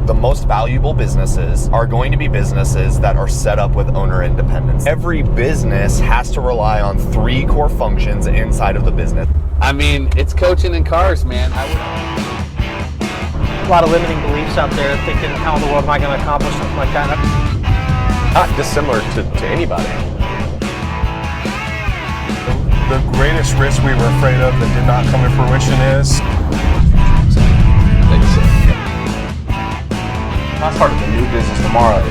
the most valuable businesses are going to be businesses that are set up with owner independence. Every business has to rely on 3 core functions inside of the business. I mean, it's coaching in cars, man. A lot of limiting beliefs out there, thinking, how in the world am I going to accomplish something like that? Not dissimilar to anybody. The greatest risk we were afraid of that did not come to fruition is... If I started a new business tomorrow,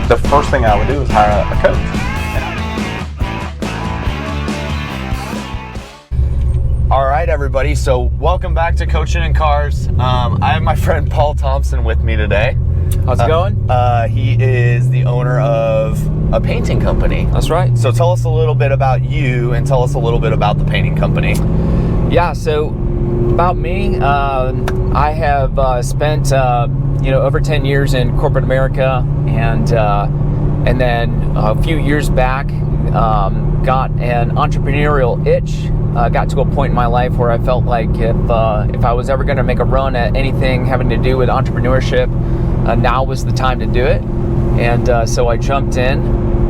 the first thing I would do is hire a coach. All right, everybody. So welcome back to Coaching in Cars. I have my friend Paul Thompson with me today. How's it going? He is the owner of a painting company. That's right. So tell us a little bit about you and tell us a little bit about the painting company. Yeah, so about me, I have spent over 10 years in corporate America, and then a few years back got an entrepreneurial itch. Got to a point in my life where I felt like if I was ever going to make a run at anything having to do with entrepreneurship, now was the time to do it. And so I jumped in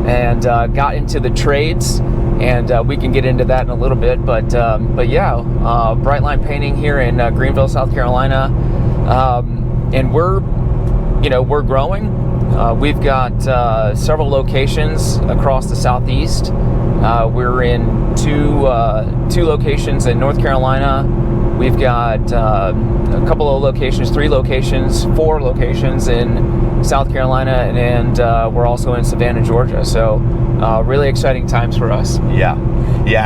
and got into the trades, and we can get into that in a little bit. But yeah, Brightline Painting here in Greenville, South Carolina, and we're growing. We've got several locations across the Southeast. We're in two locations in North Carolina. We've got a couple of locations, 3 locations, 4 locations in South Carolina, and we're also in Savannah, Georgia. So really exciting times for us. Yeah,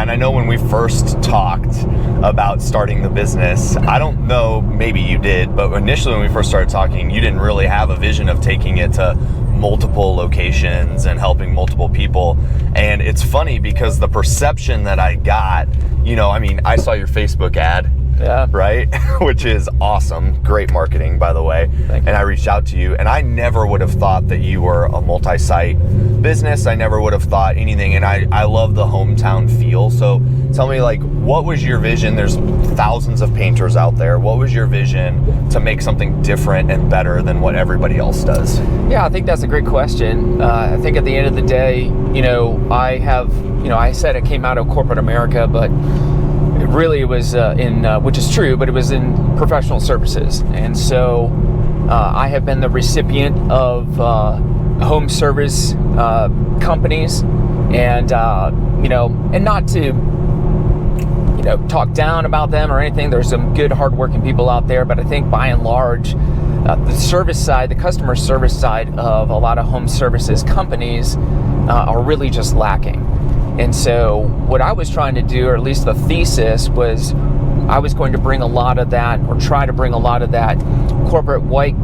and I know when we first talked about starting the business, I don't know, maybe you did, but initially when we first started talking, you didn't really have a vision of taking it to multiple locations and helping multiple people. And it's funny because the perception that I got, I saw your Facebook ad. Yeah. Right? Which is awesome. Great marketing, by the way. Thank you. And I reached out to you, and I never would have thought that you were a multi-site business. I never would have thought anything, and I love the hometown feel. So tell me, what was your vision? There's thousands of painters out there. What was your vision to make something different and better than what everybody else does? Yeah, I think that's a great question. I think at the end of the day, I said I came out of corporate America, but it really was which is true, but it was in professional services. And so I have been the recipient of home service companies, and and not to talk down about them or anything. There's some good, hardworking people out there, but I think by and large, the service side, the customer service side of a lot of home services companies are really just lacking. And so what I was trying to do, or at least the thesis, was I was going to bring a lot of that, or try to bring a lot of that corporate white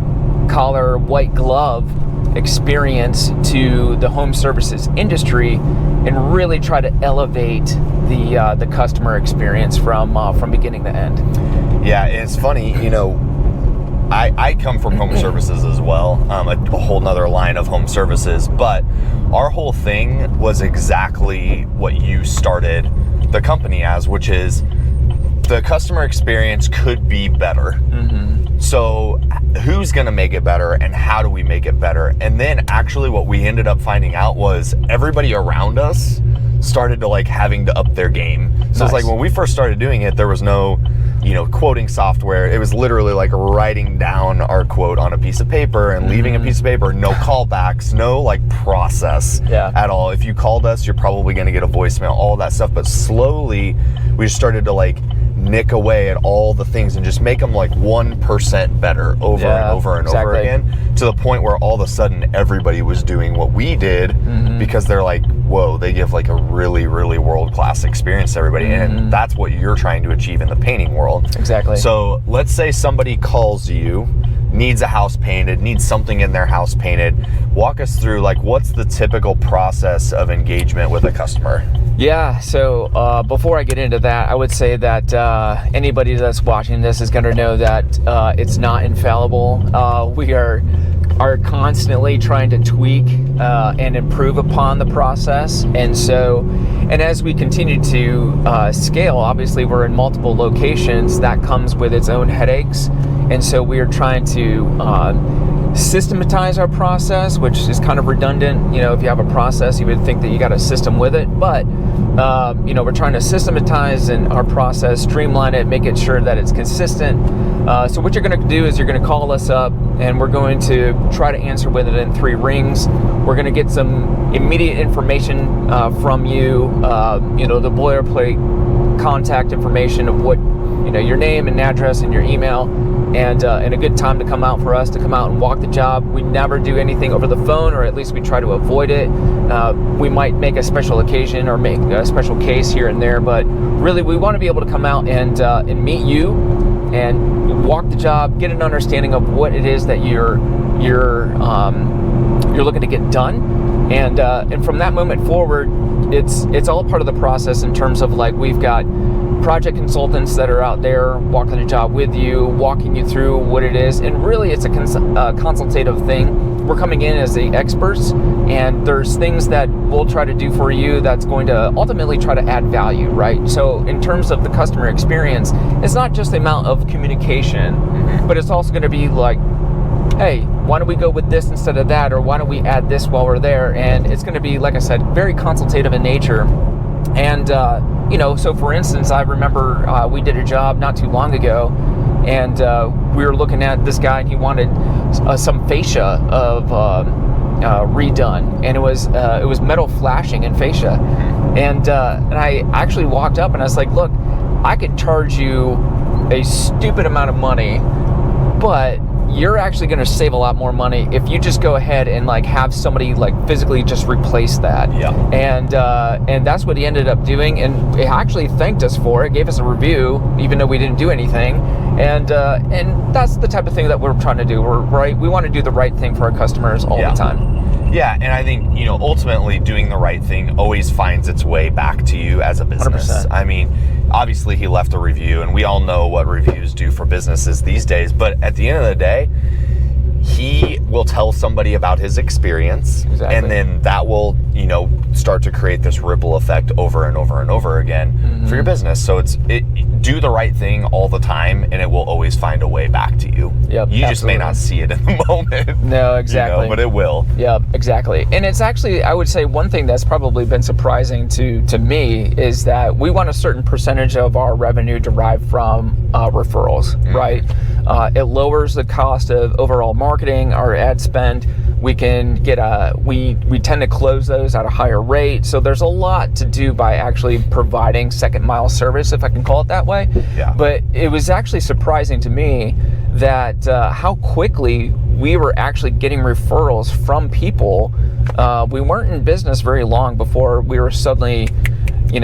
collar, white glove experience to the home services industry, and really try to elevate the customer experience from beginning to end. Yeah, it's funny, I come from home services as well, a whole nother line of home services, but our whole thing was exactly what you started the company as, which is the customer experience could be better. Mm-hmm. So who's going to make it better, and how do we make it better? And then actually what we ended up finding out was everybody around us started to having to up their game. So Nice. It's when we first started doing it, there was no quoting software. It was literally writing down our quote on a piece of paper and leaving a piece of paper, no callbacks, no process at all. If you called us, you're probably going to get a voicemail, all that stuff. But slowly we just started to nick away at all the things and just make them 1% better over and over and over again, to the point where all of a sudden everybody was doing what we did, because they're whoa, they give a really, really world-class experience to everybody. And that's what you're trying to achieve in the painting world. Exactly. So let's say somebody calls you, needs a house painted, needs something in their house painted. Walk us through what's the typical process of engagement with a customer? Yeah, so before I get into that, I would say that anybody that's watching this is going to know that it's not infallible. We are are constantly trying to tweak and improve upon the process. And as we continue to scale, obviously we're in multiple locations. That comes with its own headaches. And so we are trying to systematize our process, which is kind of redundant. If you have a process, you would think that you got a system with it. But, we're trying to systematize our process, streamline it, make it sure that it's consistent. So what you're going to do is you're going to call us up, and we're going to try to answer within 3 rings. We're going to get some immediate information from you, the boilerplate contact information of what, your name and address and your email, and a good time to come out for us to come out and walk the job. We never do anything over the phone, or at least we try to avoid it. We might make a special occasion or make a special case here and there, but really we want to be able to come out and meet you and walk the job, get an understanding of what it is that you're looking to get done, and from that moment forward, it's all part of the process in terms of like we've got project consultants that are out there walking the job with you, walking you through what it is, and really it's a consultative thing. We're coming in as the experts, and there's things that we'll try to do for you that's going to ultimately try to add value, right? So in terms of the customer experience, it's not just the amount of communication, but it's also going to be like, hey, why don't we go with this instead of that, or why don't we add this while we're there? And it's going to be, like I said, very consultative in nature. And so for instance, I remember we did a job not too long ago, and we were looking at this guy, and he wanted some fascia of redone, and it was metal flashing and fascia, and I actually walked up and I was like, look, I could charge you a stupid amount of money, but you're actually going to save a lot more money if you just go ahead and like have somebody like physically just replace that. Yeah. And that's what he ended up doing, and he actually thanked us for it, gave us a review, even though we didn't do anything. And that's the type of thing that we're trying to do. We want to do the right thing for our customers all the time. Yeah, and I think, ultimately doing the right thing always finds its way back to you as a business. 100%. I mean, obviously he left a review, and we all know what reviews do for businesses these days, but at the end of the day, he will tell somebody about his experience, exactly. And then that will, start to create this ripple effect over and over and over again for your business. So do the right thing all the time, and it will always find a way back to you. Yep, you just may not see it in the moment. No, exactly. But it will. Yeah, exactly. And it's actually, I would say one thing that's probably been surprising to me is that we want a certain percentage of our revenue derived from referrals, right? It lowers the cost of overall marketing, our ad spend. We can get we tend to close those at a higher rate. So there's a lot to do by actually providing second mile service, if I can call it that way. Yeah. But it was actually surprising to me that how quickly we were actually getting referrals from people. We weren't in business very long before we were suddenly, we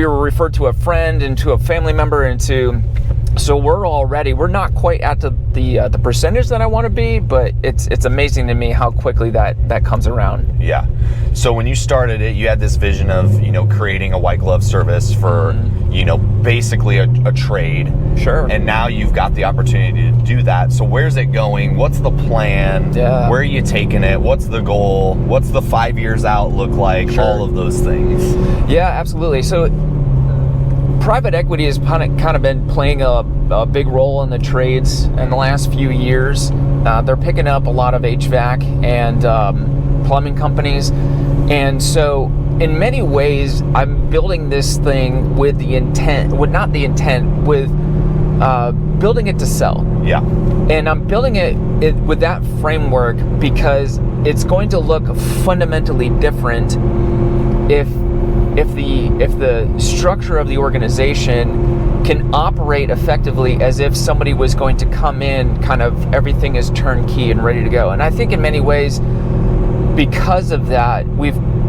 were referred to a friend and to a family member and to. So we're not quite at the percentage that I want to be, but it's amazing to me how quickly that comes around. Yeah. So when you started it, you had this vision of, creating a white glove service for, basically a trade. Sure. And now you've got the opportunity to do that. So where's it going? What's the plan? Yeah. Where are you taking it? What's the goal? What's the 5 years out look like? Sure. All of those things. Yeah, absolutely. So private equity has kind of been playing a big role in the trades in the last few years. They're picking up a lot of HVAC and plumbing companies. And so in many ways, I'm building this thing with the intent, with building it to sell. Yeah. And I'm building it with that framework because it's going to look fundamentally different if the structure of the organization can operate effectively as if somebody was going to come in, kind of everything is turnkey and ready to go. And I think in many ways, because of that,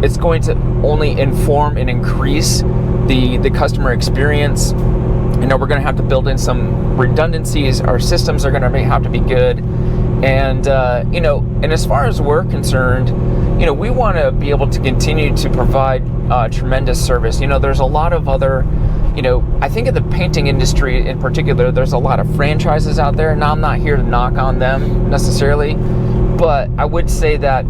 it's going to only inform and increase the customer experience. We're going to have to build in some redundancies. Our systems are going to have to be good. And and as far as we're concerned, we want to be able to continue to provide tremendous service. There's a lot of other, I think in the painting industry in particular, there's a lot of franchises out there. Now, I'm not here to knock on them necessarily, but I would say that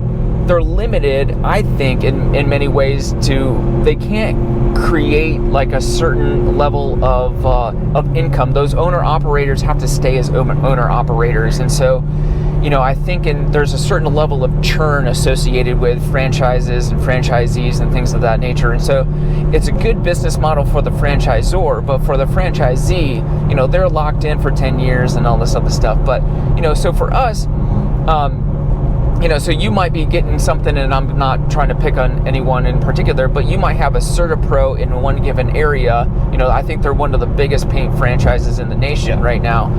they're limited, I think, in many ways they can't create like a certain level of income. Those owner-operators have to stay as owner-operators. And so, I think there's a certain level of churn associated with franchises and franchisees and things of that nature. And so it's a good business model for the franchisor, but for the franchisee, they're locked in for 10 years and all this other stuff. But, so for us, so you might be getting something, and I'm not trying to pick on anyone in particular, but you might have a CertaPro in one given area. I think they're one of the biggest paint franchises in the nation right now.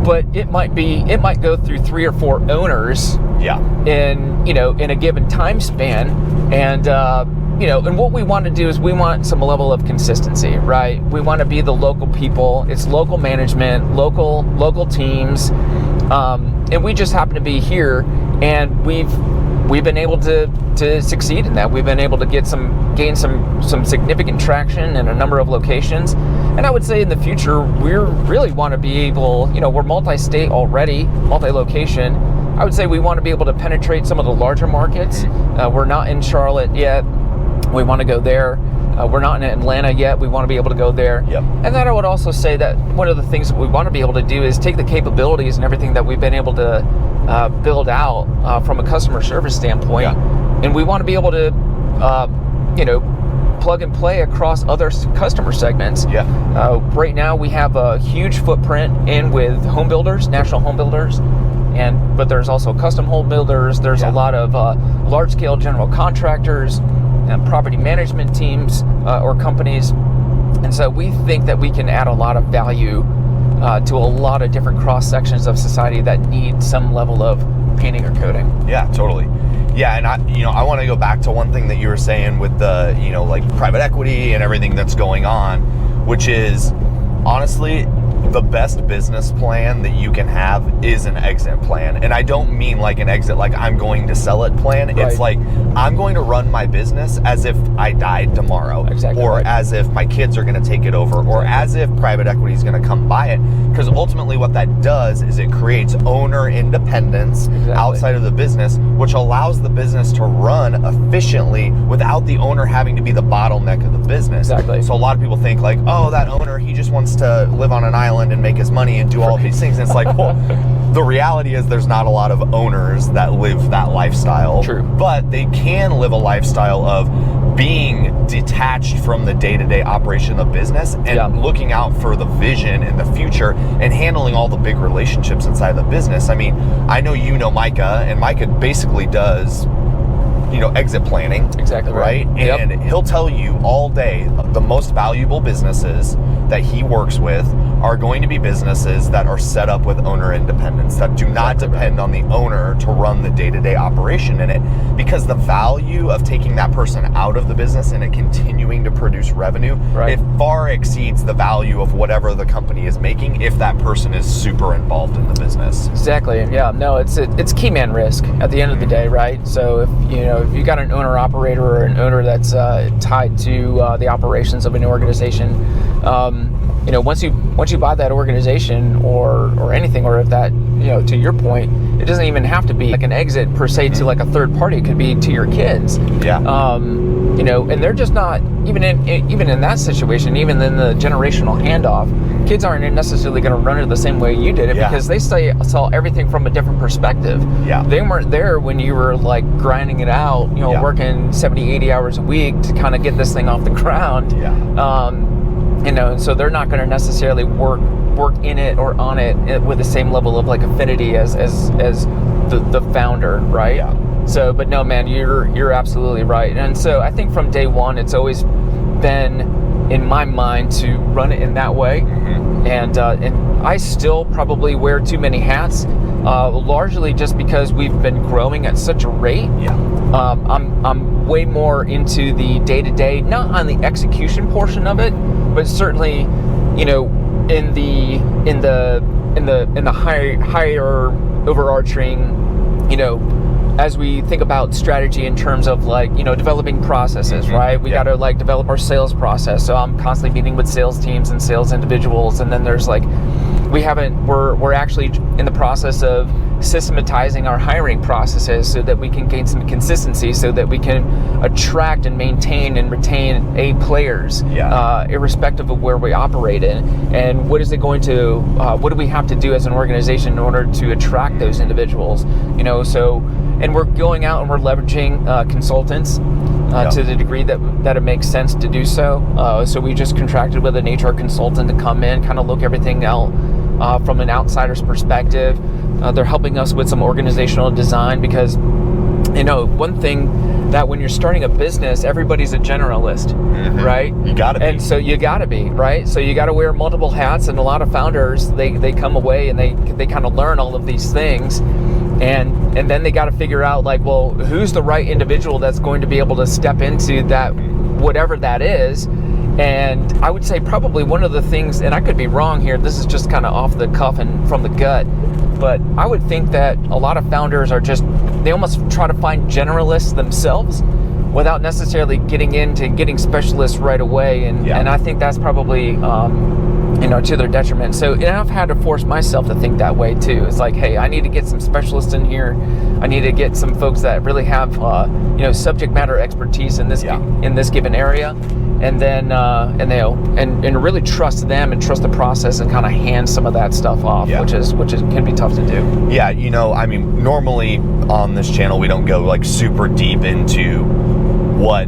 But it might go through 3 or 4 owners. In a given time span, and and what we want to do is we want some level of consistency, right? We want to be the local people. It's local management, local teams, and we just happen to be here, and we've been able to succeed in that. We've been able to gain some significant traction in a number of locations. And I would say in the future, we really want to be able, we're multi-state already, multi-location. I would say we want to be able to penetrate some of the larger markets. We're not in Charlotte yet. We want to go there. We're not in Atlanta yet. We want to be able to go there. And then I would also say that one of the things that we want to be able to do is take the capabilities and everything that we've been able to build out from a customer service standpoint, and we want to be able to, plug and play across other customer segments. Right now we have a huge footprint in with home builders, national home builders, but there's also custom home builders. There's a lot of large-scale general contractors and property management teams or companies, and so we think that we can add a lot of value to a lot of different cross sections of society that need some level of painting or coating. Yeah, totally. Yeah, and I want to go back to one thing that you were saying with the, like private equity and everything that's going on, which is honestly the best business plan that you can have is an exit plan. And I don't mean like an exit like I'm going to sell it plan. Right. It's like I'm going to run my business as if I died tomorrow. Or as if my kids are going to take it over, or as if private equity is going to come buy it. Because ultimately what that does is it creates owner independence outside of the business, which allows the business to run efficiently without the owner having to be the bottleneck of the business. So a lot of people think like, oh, that owner, he just wants to live on an island and make his money and do all of these things. And it's like, well, the reality is there's not a lot of owners that live that lifestyle. But they can live a lifestyle of being detached from the day-to-day operation of the business and looking out for the vision and the future and handling all the big relationships inside the business. I mean, I know Micah, and Micah basically does exit planning. Right? And he'll tell you all day the most valuable businesses that he works with are going to be businesses that are set up with owner independence, that do not depend on the owner to run the day-to-day operation in it, because the value of taking that person out of the business and it continuing to produce revenue, it far exceeds the value of whatever the company is making if that person is super involved in the business. It's key man risk at the end of the day, right? So if you got an owner operator or an owner that's tied to the operations of an organization, once you buy that organization or anything, or if that, to your point, it doesn't even have to be like an exit per se to like a third party. It could be to your kids. And they're just not even in that situation, even in the generational handoff, kids aren't necessarily going to run it the same way you did it because they saw everything from a different perspective. They weren't there when you were like grinding it out, working 70, 80 hours a week to kind of get this thing off the ground. So they're not going to necessarily work in it or on it with the same level of like affinity as the founder, right? So, but no, man, you're absolutely right. And so I think from day one, it's always been in my mind to run it in that way. And I still probably wear too many hats, largely just because we've been growing at such a rate. I'm way more into the day-to-day, not on the execution portion of it, but certainly, in the higher overarching, as we think about strategy in terms of like, developing processes, right? We got to like develop our sales process. So I'm constantly meeting with sales teams and sales individuals. And then there's like, we're actually in the process of systematizing our hiring processes so that we can gain some consistency, so that we can attract and maintain and retain A players, irrespective of where we operate in. And what is it going to, what do we have to do as an organization in order to attract those individuals? And we're going out and we're leveraging consultants to the degree that it makes sense to do so. So we just contracted with an HR consultant to come in, kind of look everything out from an outsider's perspective. They're helping us with some organizational design because, one thing that when you're starting a business, everybody's a generalist, right? You gotta be. And so you gotta be, right? So you gotta wear multiple hats, and a lot of founders, they come away and they kind of learn all of these things. And then they got to figure out like, well, who's the right individual that's going to be able to step into that, whatever that is. And I would say probably one of the things, and I could be wrong here, this is just kind of off the cuff and from the gut, but I would think that a lot of founders are they almost try to find generalists themselves without necessarily getting specialists right away. And I think that's probably, to their detriment. So, and I've had to force myself to think that way too. It's like, hey, I need to get some specialists in here. I need to get some folks that really have, subject matter expertise in this given area, and then and really trust them and trust the process and kind of hand some of that stuff off, which can be tough to do. Yeah, normally on this channel we don't go like super deep into what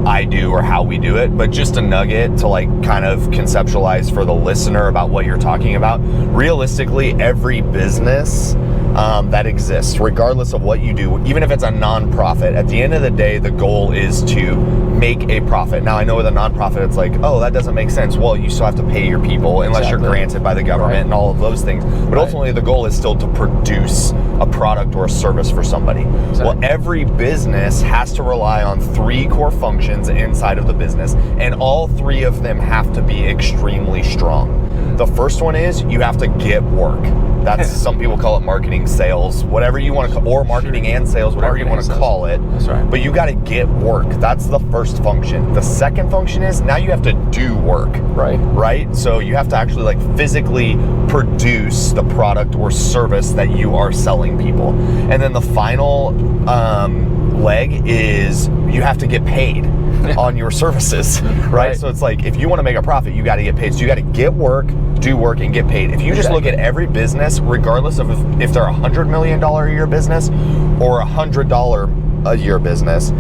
I do or how we do it, but just a nugget to like kind of conceptualize for the listener about what you're talking about. Realistically, every business that exists, regardless of what you do, even if it's a nonprofit, at the end of the day, the goal is to make a profit. Now, I know with a nonprofit, it's like, oh, that doesn't make sense. Well, you still have to pay your people unless you're granted by the government and all of those things. But ultimately, the goal is still to produce a product or a service for somebody. Well, every business has to rely on 3 core functions inside of the business, and all 3 of them have to be extremely strong. The first one is you have to get work. That's some people call it marketing, sales, whatever you want to call, or marketing and sales, whatever you want to call it. That's right. But you got to get work. That's the first function. The second function is now you have to do work. Right? So you have to actually like physically produce the product or service that you are selling people. And then the final leg is you have to get paid on your services, right? So it's like, if you want to make a profit, you got to get paid. So you got to get work, do work, and get paid. If you just look at every business, regardless of if they're $100 million a year business or $100 a year business,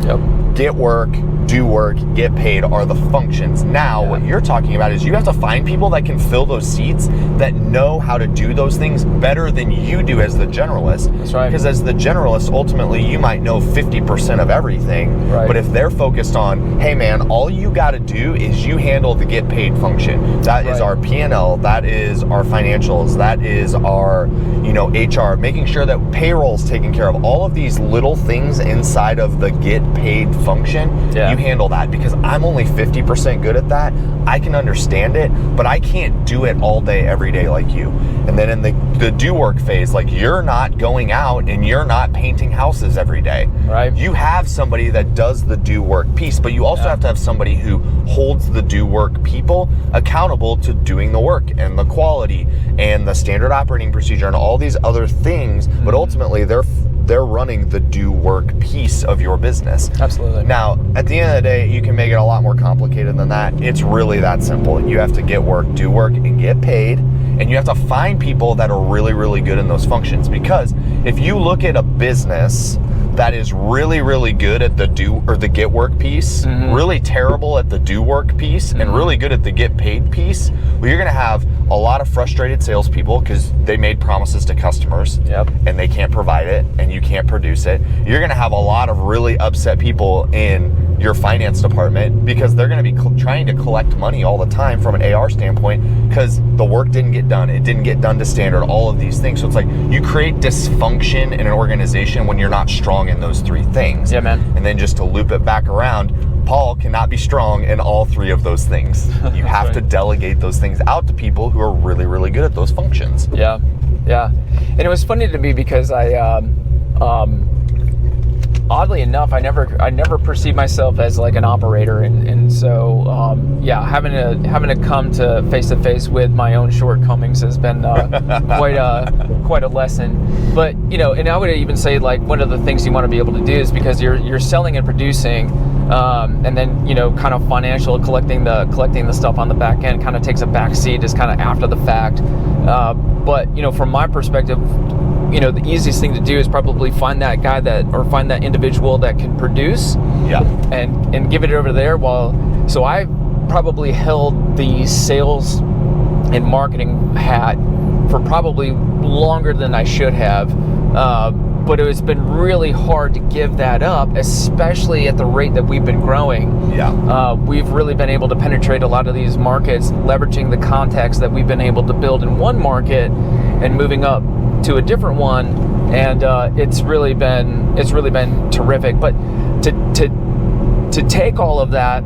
get work, do work, get paid are the functions. Now, what you're talking about is you have to find people that can fill those seats, that know how to do those things better than you do as the generalist. That's right. Because as the generalist, ultimately, you might know 50% of everything. But if they're focused on, hey man, all you got to do is you handle the get paid function. That is our P&L, that is our financials, that is our, HR, making sure that payroll's taken care of. All of these little things inside of the get paid function, you handle that, because I'm only 50% good at that. I can understand it, but I can't do it all day, every day like you. And then in the do work phase, like, you're not going out and you're not painting houses every day. You have somebody that does the do work piece, but you also have to have somebody who holds the do work people accountable to doing the work and the quality and the standard operating procedure and all these other things. But ultimately, they're running the do work piece of your business. Absolutely. Now, at the end of the day, you can make it a lot more complicated than that. It's really that simple. You have to get work, do work, and get paid. And you have to find people that are really, really good in those functions. Because if you look at a business that is really, really good at the do or the get work piece, really terrible at the do work piece, and really good at the get paid piece, well, you're going to have a lot of frustrated salespeople because they made promises to customers and they can't provide it and you can't produce it. You're going to have a lot of really upset people in your finance department because they're going to be trying to collect money all the time from an AR standpoint because the work didn't get done. It didn't get done to standard, all of these things. So it's like you create dysfunction in an organization when you're not strong in those 3 things. And then just to loop it back around, Paul cannot be strong in all 3 of those things. You have to delegate those things out to people who are really, really good at those functions. And it was funny to me because I oddly enough, I never perceived myself as like an operator, and so having to come to face with my own shortcomings has been quite a lesson. But and I would even say, like, one of the things you want to be able to do is, because you're selling and producing, and then kind of financial collecting the stuff on the back end kind of takes a back seat, is kind of after the fact. But from my perspective, the easiest thing to do is probably find that guy or find that individual that can produce, and give it over there. So I probably held the sales and marketing hat for probably longer than I should have, but it's been really hard to give that up, especially at the rate that we've been growing. We've really been able to penetrate a lot of these markets, leveraging the contacts that we've been able to build in one market and moving up to a different one, and it's really been terrific. But to take all of that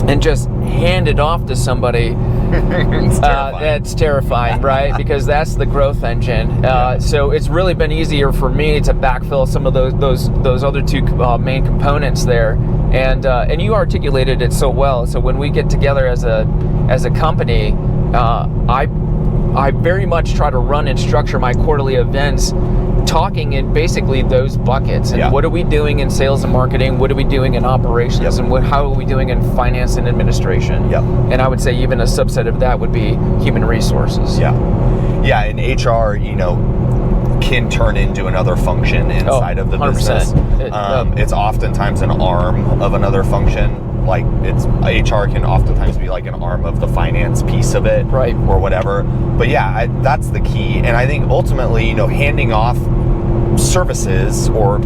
and just hand it off to somebody, it's terrifying, right? Because that's the growth engine. So it's really been easier for me to backfill some of those other two main components there, and you articulated it so well. So when we get together as a company, I very much try to run and structure my quarterly events talking in basically those buckets. And what are we doing in sales and marketing? What are we doing in operations? And how are we doing in finance and administration? And I would say even a subset of that would be human resources. And HR, can turn into another function inside of the 100%. Business. It's oftentimes an arm of another function. Like, HR can oftentimes be like an arm of the finance piece of it, right, or whatever. But that's the key. And I think ultimately, handing off services or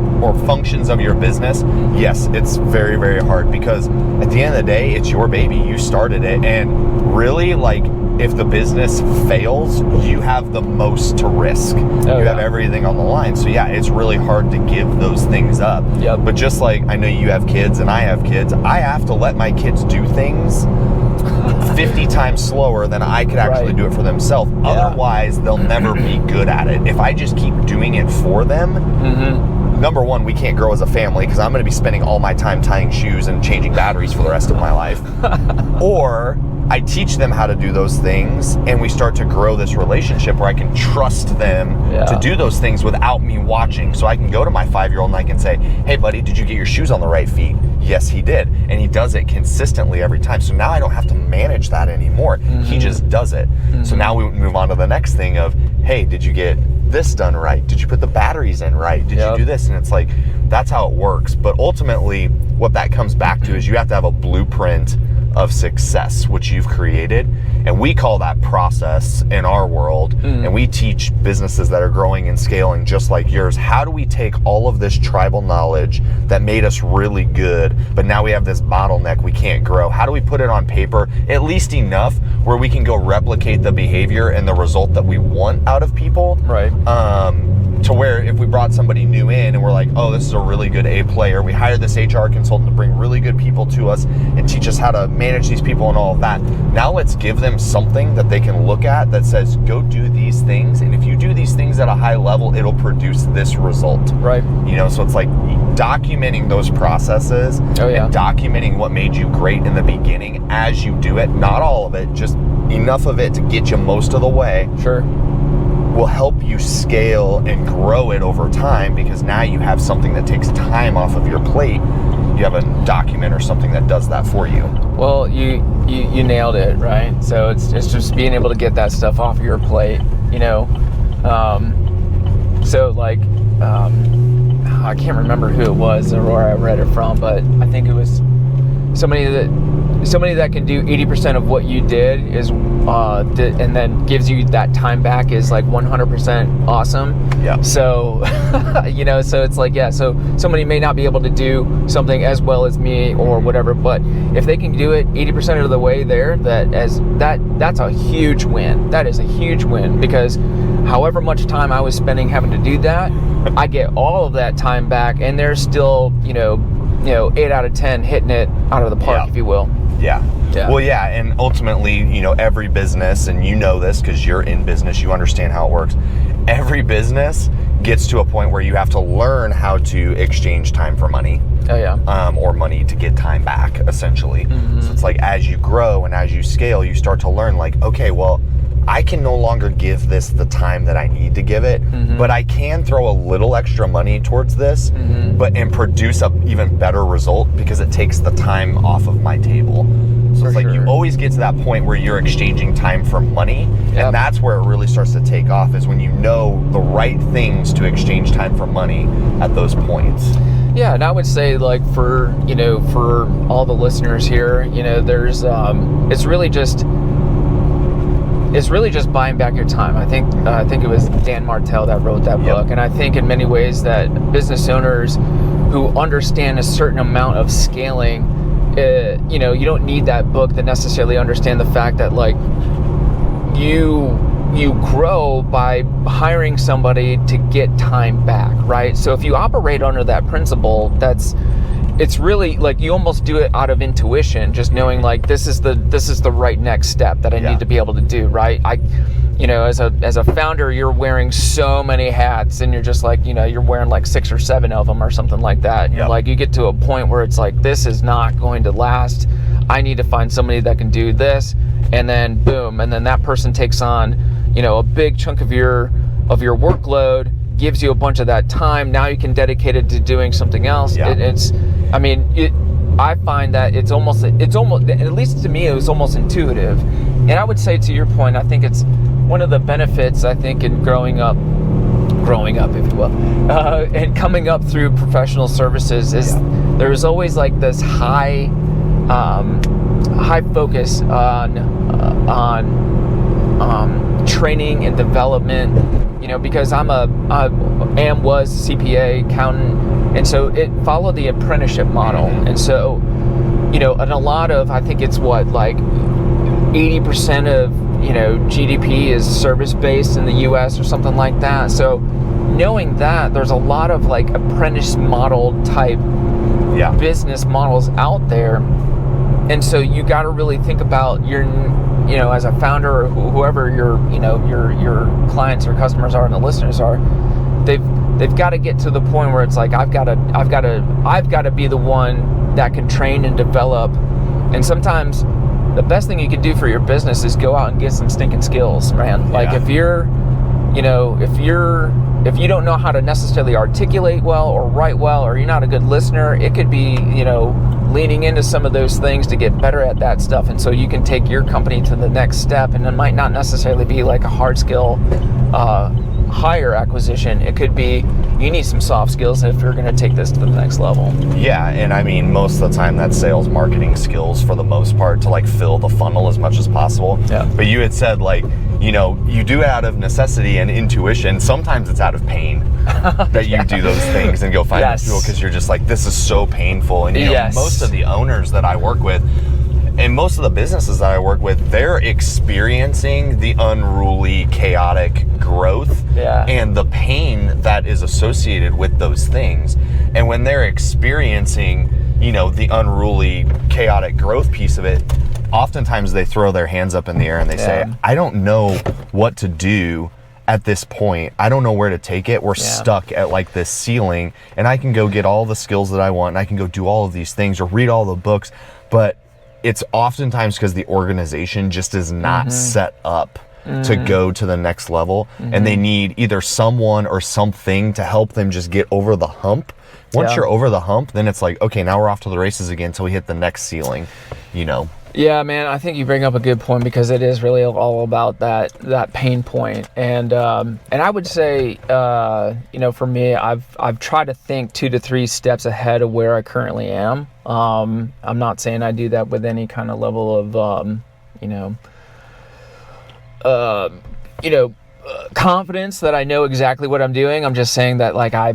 functions of your business, yes, it's very, very hard, because at the end of the day, it's your baby. You started it, and really, like, if the business fails, you have the most to risk. You have everything on the line. So it's really hard to give those things up. But just like I know you have kids and I have kids, I have to let my kids do things 50 times slower than I could actually do it for themselves. Otherwise, they'll never be good at it. If I just keep doing it for them, number one, we can't grow as a family, because I'm going to be spending all my time tying shoes and changing batteries for the rest of my life. Or I teach them how to do those things, and we start to grow this relationship where I can trust them to do those things without me watching. So I can go to my 5-year-old and I can say, hey buddy, did you get your shoes on the right feet? Yes, he did. And he does it consistently every time. So now I don't have to manage that anymore. He just does it. So now we move on to the next thing of, hey, did you get this done right? Did you put the batteries in right? Did you do this? And it's like, that's how it works. But ultimately, what that comes back to is you have to have a blueprint of success, which you've created, and we call that process in our world. And we teach businesses that are growing and scaling just like yours, how do we take all of this tribal knowledge that made us really good, but now we have this bottleneck, we can't grow? How do we put it on paper, at least enough where we can go replicate the behavior and the result that we want out of people, right? To where if we brought somebody new in and we're like, oh, this is a really good A player, we hired this HR consultant to bring really good people to us and teach us how to manage these people and all of that. Now let's give them something that they can look at that says, go do these things, and if you do these things at a high level, it'll produce this result. Right. So it's like documenting those processes and documenting what made you great in the beginning as you do it. Not all of it, just enough of it to get you most of the way. Sure. Will help you scale and grow it over time, because now you have something that takes time off of your plate. You have a document or something that does that for you. Well, you nailed it, right? So it's just being able to get that stuff off of your plate, So like, I can't remember who it was or where I read it from, but I think it was somebody that can do 80% of what you did and then gives you that time back is like 100% awesome. So, so it's like, so somebody may not be able to do something as well as me or whatever, but if they can do it 80% of the way there, that's a huge win. That is a huge win, because however much time I was spending having to do that, I get all of that time back, and they're still, 8 out of 10 hitting it out of the park, if you will. Well, and ultimately, every business, and this because you're in business, you understand how it works. Every business gets to a point where you have to learn how to exchange time for money. Oh yeah. Or money to get time back, essentially. So it's like, as you grow and as you scale, you start to learn like, okay, well, I can no longer give this the time that I need to give it, but I can throw a little extra money towards this, and produce a even better result because it takes the time off of my table. So it's like you always get to that point where you're exchanging time for money, and that's where it really starts to take off, is when you know the right things to exchange time for money at those points. Yeah, and I would say, like, for all the listeners here, there's it's really just buying back your time. I think it was Dan Martell that wrote that book, and I think in many ways that business owners who understand a certain amount of scaling, you don't need that book to necessarily understand the fact that, like, you grow by hiring somebody to get time back, right? So if you operate under that principle, it's really like you almost do it out of intuition, just knowing like this is the right next step that I need to be able to do, right? As a founder, you're wearing so many hats, and you're just like, you're wearing like 6 or 7 of them or something like that. And like, you get to a point where it's like, this is not going to last. I need to find somebody that can do this, and then boom, and then that person takes on, a big chunk of your workload, gives you a bunch of that time. Now you can dedicate it to doing something else. I find that it's almost, at least to me, it was almost intuitive. And I would say, to your point, I think it's one of the benefits, I think, in growing up, if you will, and coming up through professional services is there's always like this high focus on training and development, because was CPA, accountant, and so it followed the apprenticeship model. And so, and a lot of, I think it's like 80% of, GDP is service-based in the US or something like that. So knowing that, there's a lot of like apprentice model type business models out there. And so you got to really think about your, as a founder or whoever your clients or customers are and the listeners are, they've got to get to the point where it's like, I've got to be the one that can train and develop. And sometimes the best thing you can do for your business is go out and get some stinking skills, man. Like if you don't know how to necessarily articulate well or write well, or you're not a good listener, it could be, leaning into some of those things to get better at that stuff. And so you can take your company to the next step, and it might not necessarily be like a hard skill hire acquisition. It could be you need some soft skills if you're going to take this to the next level. Yeah, and I mean, most of the time that's sales marketing skills for the most part, to like fill the funnel as much as possible. Yeah. But you had said, like, you do it out of necessity and intuition. Sometimes it's out of pain that you do those things and go find people, because you're just like, this is so painful. And most of the owners that I work with, and most of the businesses that I work with, they're experiencing the unruly, chaotic growth and the pain that is associated with those things. And when they're experiencing, the unruly, chaotic growth piece of it, oftentimes they throw their hands up in the air and they say, I don't know what to do at this point. I don't know where to take it. We're stuck at like this ceiling, and I can go get all the skills that I want, and I can go do all of these things or read all the books, but it's oftentimes because the organization just is not set up to go to the next level, and they need either someone or something to help them just get over the hump. Once you're over the hump, then it's like, okay, now we're off to the races again until we hit the next ceiling, Yeah, man, I think you bring up a good point, because it is really all about that pain point. And I would say, for me, I've tried to think 2 to 3 steps ahead of where I currently am. I'm not saying I do that with any kind of level of, confidence that I know exactly what I'm doing. I'm just saying that, like, I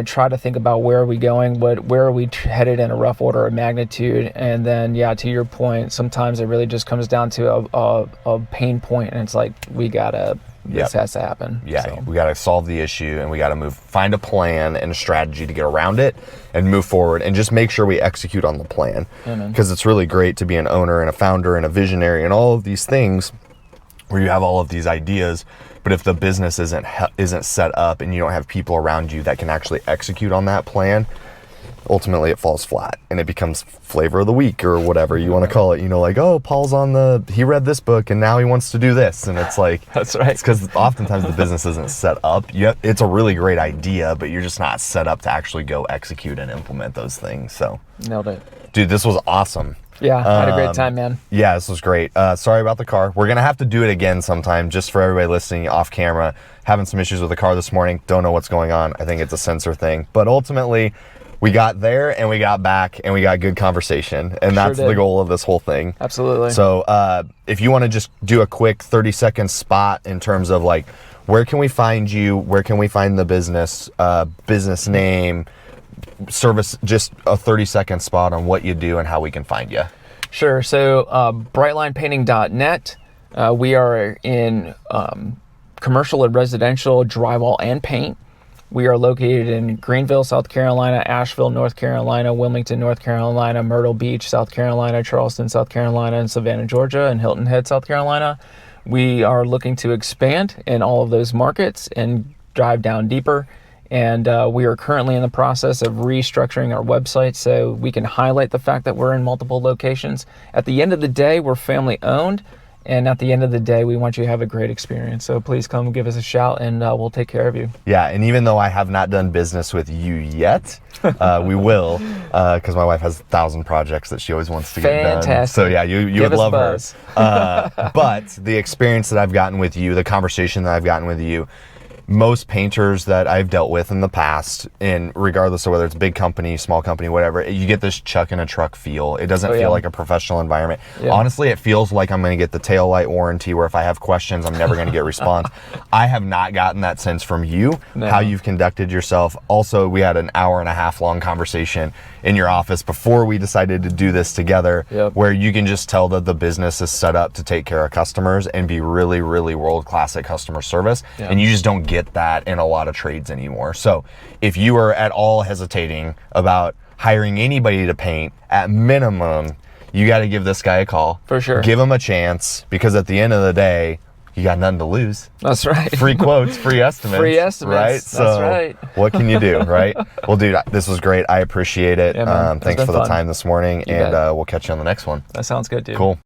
try to think about where are we going, where are we headed in a rough order of magnitude, and then to your point, sometimes it really just comes down to a pain point, and it's like, this has to happen. We got to solve the issue, and we got to find a plan and a strategy to get around it and move forward, and just make sure we execute on the plan, because it's really great to be an owner and a founder and a visionary and all of these things where you have all of these ideas, But if the business isn't set up and you don't have people around you that can actually execute on that plan, ultimately it falls flat and it becomes flavor of the week or whatever you want to call it. You know, like, oh, Paul's he read this book and now he wants to do this. And it's like, that's right. It's because oftentimes the business isn't set up. It's a really great idea, but you're just not set up to actually go execute and implement those things. So nailed it. Dude, this was awesome. Yeah, I had a great time, man. Yeah, this was great. Sorry about the car. We're going to have to do it again sometime, just for everybody listening off camera. Having some issues with the car this morning. Don't know what's going on. I think it's a sensor thing. But ultimately, we got there and we got back and we got good conversation. And that's the goal of this whole thing. Absolutely. So if you want to just do a quick 30-second spot in terms of like, where can we find you? Where can we find the business, business name, service, just a 30-second spot on what you do and how we can find you. Sure. So brightlinepainting.net. We are in commercial and residential drywall and paint. We are located in Greenville, South Carolina, Asheville, North Carolina, Wilmington, North Carolina, Myrtle Beach, South Carolina, Charleston, South Carolina, and Savannah, Georgia, and Hilton Head, South Carolina. We are looking to expand in all of those markets and dive down deeper. And we are currently in the process of restructuring our website so we can highlight the fact that we're in multiple locations. At the end of the day, we're family owned. And at the end of the day, we want you to have a great experience. So please come give us a shout and we'll take care of you. Yeah, and even though I have not done business with you yet, we will, because my wife has 1,000 projects that she always wants to get done. Fantastic. So yeah, you would love her. But the experience that I've gotten with you, the conversation that I've gotten with you, most painters that I've dealt with in the past, and regardless of whether it's big company, small company, whatever, you get this chuck in a truck feel. It doesn't feel like a professional environment. Yeah. Honestly, it feels like I'm going to get the tail light warranty where if I have questions, I'm never going to get a response. I have not gotten that sense from you, how you've conducted yourself. Also, we had an 1.5 hour long conversation in your office before we decided to do this together, where you can just tell that the business is set up to take care of customers and be really, really world-class at customer service. And you just don't get that in a lot of trades anymore. So if you are at all hesitating about hiring anybody to paint, at minimum, you got to give this guy a call. For sure. Give him a chance, because at the end of the day, you got nothing to lose. That's right. Free quotes, free estimates. Free estimates. Right? That's so right. What can you do, right? Well, dude, this was great. I appreciate it. Yeah, Thanks for the time this morning, and we'll catch you on the next one. That sounds good, dude. Cool.